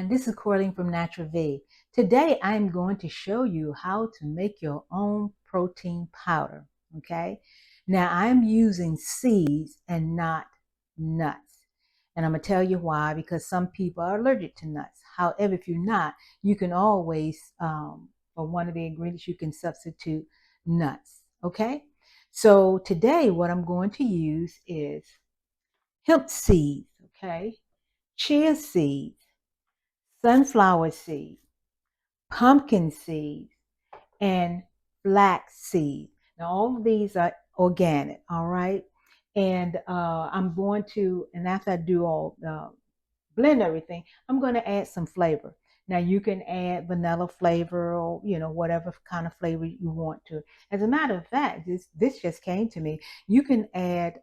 everyone, this is Corleen from Natural V. Today I'm going to show you how to make your own protein powder, okay? Now I'm using seeds and not nuts. And I'm going to tell you why, because some people are allergic to nuts. However, if you're not, you can always, for one of the ingredients, you can substitute nuts, okay? So today what I'm going to use is hemp seeds, okay? Chia seeds, sunflower seeds, pumpkin seeds, and flax seeds. Now, all of these are organic, all right? And I'm going to, and after I do all blend everything, I'm going to add some flavor. Now, you can add vanilla flavor or, whatever kind of flavor you want to. As a matter of fact, this just came to me. You can add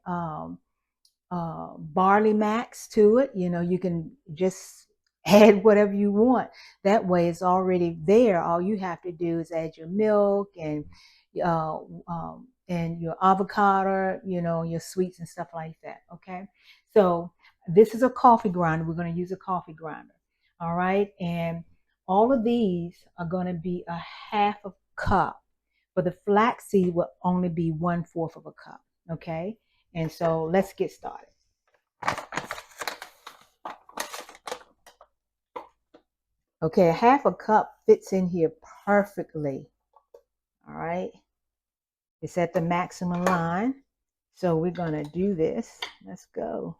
barley max to it. You can just add whatever you want. That way it's already there. All you have to do is add your milk uh, and your avocado, your sweets and stuff like that. Okay. So this is a coffee grinder. We're going to use a coffee grinder. All right. And all of these are going to be a half a cup, but the flaxseed will only be 1/4 of a cup. Okay. And so let's get started. Okay, a half a cup fits in here perfectly. All right. It's at the maximum line. So we're going to do this. Let's go.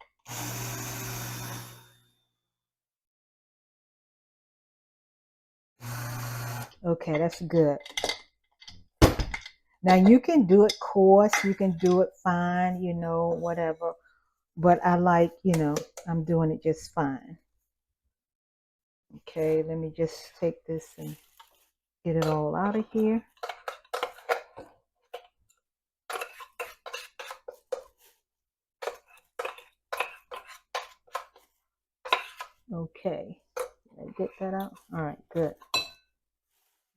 Okay, that's good. Now you can do it coarse, you can do it fine, whatever. But I like, I'm doing it just fine. Okay, let me just take this and get it all out of here. Okay, did I get that out? All right, good.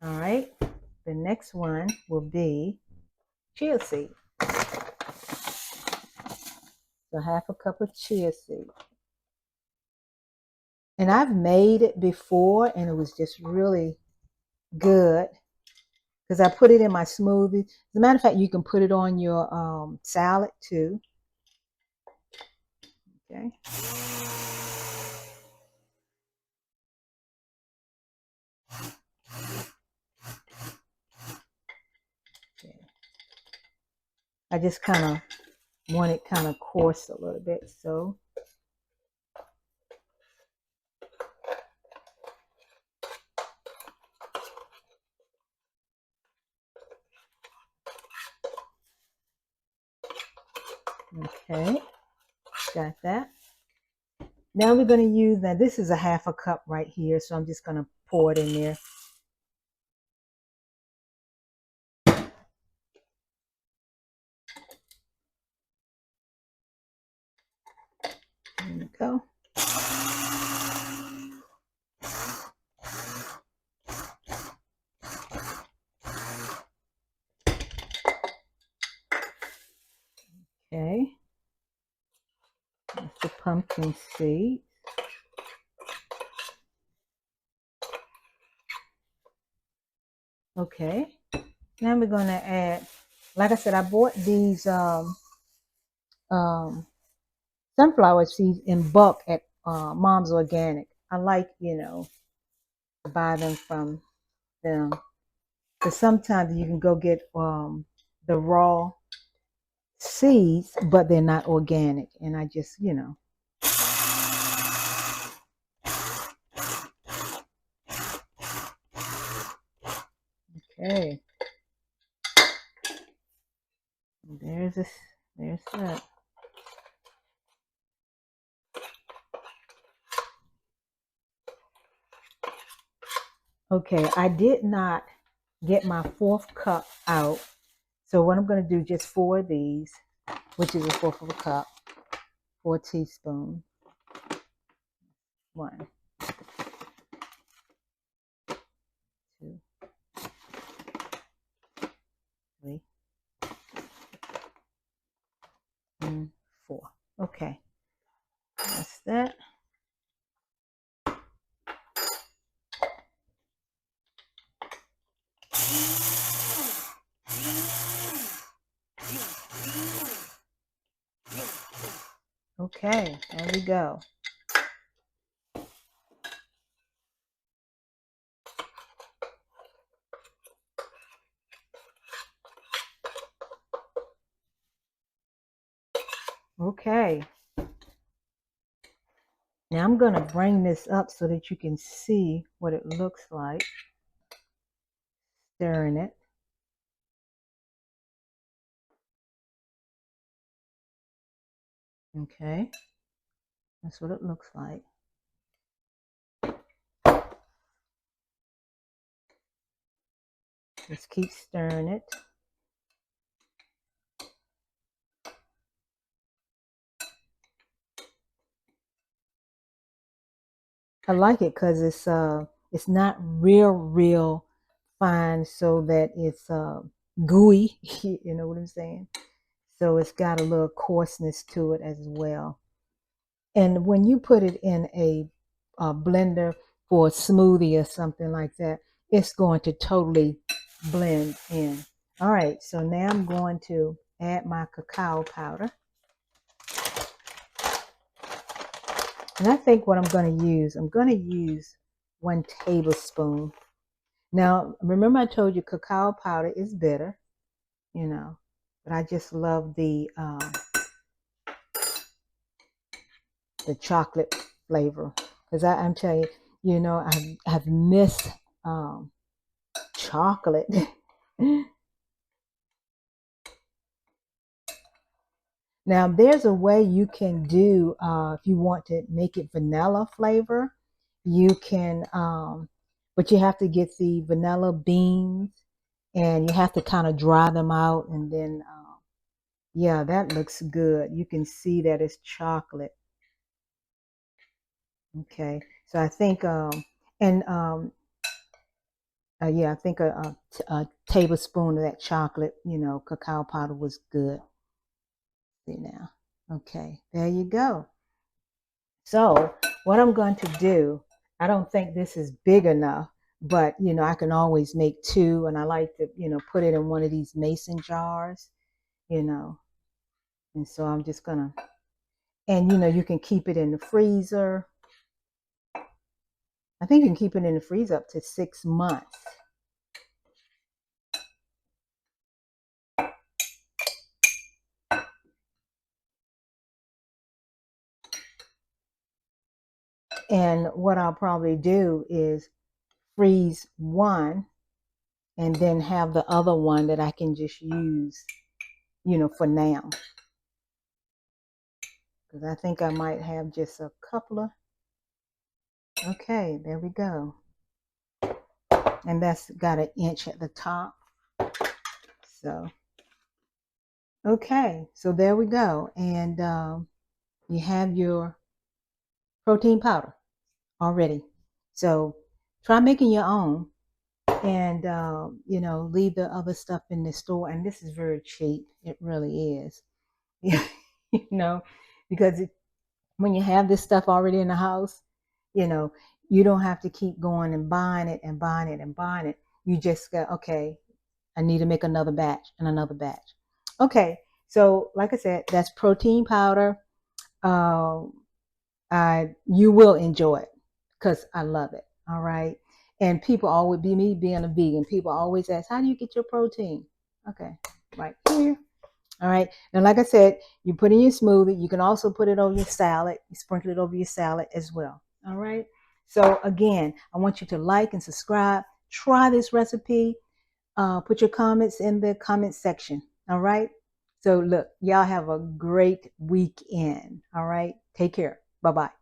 All right, the next one will be chia seed. So half a cup of chia seed. And I've made it before and it was just really good because I put it in my smoothie. As a matter of fact, you can put it on your salad too. Okay. Okay. I just kind of want it kind of coarse a little bit, so. Okay, got that. Now we're going to use, now this is a half a cup right here, so I'm just going to pour it in there. There we go. Okay. That's the pumpkin seed. Okay. Now we're going to add, like I said, I bought these sunflower seeds in bulk at Mom's Organic. I like, to buy them from them. Because sometimes you can go get the raw seeds, but they're not organic. And I just, Okay. There's that. Okay, I did not get my 4th cup out. So what I'm going to do, just 4 of these, which is 1/4 of a cup, 4 teaspoons. 1, 2, 3, and 4. Okay, that's that. Okay, there we go. Okay. Now I'm going to bring this up so that you can see what it looks like. Stirring it. Okay. That's what it looks like. Just keep stirring it. I like it because it's not real fine, so that it's gooey. You know what I'm saying? So it's got a little coarseness to it as well. And when you put it in a blender for a smoothie or something like that, it's going to totally blend in. All right, so now I'm going to add my cacao powder. And I think what I'm going to use 1 tablespoon. Now, remember I told you cacao powder is bitter, you know, but I just love the chocolate flavor. Because I'm telling you, you know, I've missed chocolate. Now, there's a way you can do, if you want to make it vanilla flavor, you can, but you have to get the vanilla beans and you have to kind of dry them out. And then, yeah, that looks good. You can see that it's chocolate. Okay, so I think, and yeah, I think a tablespoon of that chocolate, you know, cacao powder was good. See now. Okay, there you go. So what I'm going to do, I don't think this is big enough, but you know, I can always make 2, and I like to, you know, put it in one of these mason jars, you know, and so I'm just gonna, and you know, you can keep it in the freezer. I think you can keep it in the freezer up to 6 months. And what I'll probably do is freeze one and then have the other one that I can just use, you know, for now. Because I think I might have just a couple of, okay, there we go. And that's got an inch at the top. So, okay, so there we go. And you have your protein powder already. So try making your own, and you know, leave the other stuff in the store. And this is very cheap. It really is. You know, because when you have this stuff already in the house, you know, you don't have to keep going and buying it and buying it and buying it. You just go, okay, I need to make another batch and another batch. Okay, so like I said, that's protein powder. Uh, you will enjoy it because I love it. All right. And people always, be me being a vegan, people always ask, how do you get your protein? Okay, right here. All right. And like I said, you put in your smoothie. You can also put it over your salad. You sprinkle it over your salad as well. All right. So again, I want you to like and subscribe. Try this recipe. Put your comments in the comment section. All right. So look, y'all have a great weekend. All right. Take care. Bye-bye.